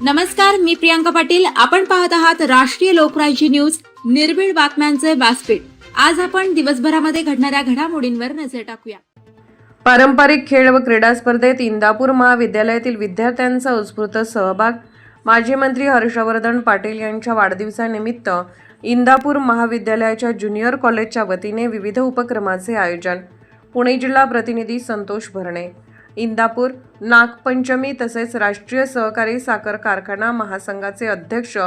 नमस्कार, मी प्रियांका पाटील. आपण पाहत आहात राष्ट्रीय लोकराज्य न्यूज, निर्भीड बातम्यांचे व्यासपीठ. आज आपण दिवसभरामध्ये घडणाऱ्या घडामोडींवर नजर टाकूया. पारंपरिक खेळ व क्रीडा स्पर्धेत इंदापूर महाविद्यालयातील विद्यार्थ्यांचा उत्स्फूर्त सहभाग. माजी मंत्री हर्षवर्धन पाटील यांच्या वाढदिवसानिमित्त इंदापूर महाविद्यालयाच्या ज्युनियर कॉलेजच्या वतीने विविध उपक्रमाचे आयोजन. पुणे जिल्हा प्रतिनिधी संतोष भरणे. इंदापूर नागपंचमी तसेच राष्ट्रीय सहकारी साखर कारखाना महासंघाचे अध्यक्ष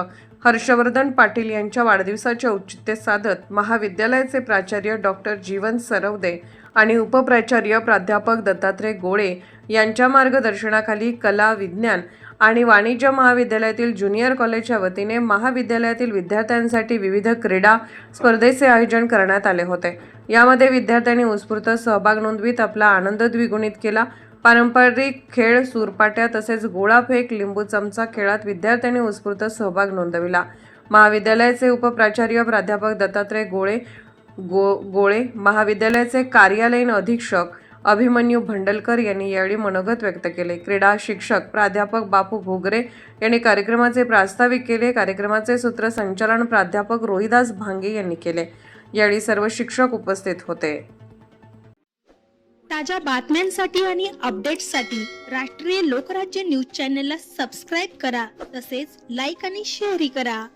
हर्षवर्धन पाटील यांच्या वाढदिवसाचे औचित्य साधत महाविद्यालयाचे प्राचार्य डॉक्टर जीवन सरवदे आणि उपप्राचार्य प्राध्यापक दत्तात्रय गोळे यांच्या मार्गदर्शनाखाली कला, विज्ञान आणि वाणिज्य महाविद्यालयातील ज्युनियर कॉलेजच्या वतीने महाविद्यालयातील विद्यार्थ्यांसाठी विविध क्रीडा स्पर्धेचे आयोजन करण्यात आले होते. यामध्ये विद्यार्थ्यांनी उत्स्फूर्त सहभाग नोंदवीत आपला आनंद द्विगुणित केला. पारंपरिक खेळ, सूरपाट्या तसेच गोळाफेक, लिंबू चमचा खेळात विद्यार्थ्यांनी उत्स्फूर्त सहभाग नोंदविला. महाविद्यालयाचे उपप्राचार्य प्राध्यापक दत्तात्रय गोळे, महाविद्यालयाचे कार्यालयीन अधीक्षक अभिमन्यू भंडलकर यांनी यावेळी मनोगत व्यक्त केले. क्रीडा शिक्षक प्राध्यापक बापू घोगरे यांनी कार्यक्रमाचे प्रास्ताविक केले. कार्यक्रमाचे सूत्रसंचालन प्राध्यापक रोहिदास भांगे यांनी केले. यावेळी सर्व शिक्षक उपस्थित होते. ताज्या बातम्यांसाठी आणि अपडेट्ससाठी राष्ट्रीय लोकराज्य न्यूज चॅनलला सबस्क्राईब करा, तसेच लाईक आणि शेअरही करा.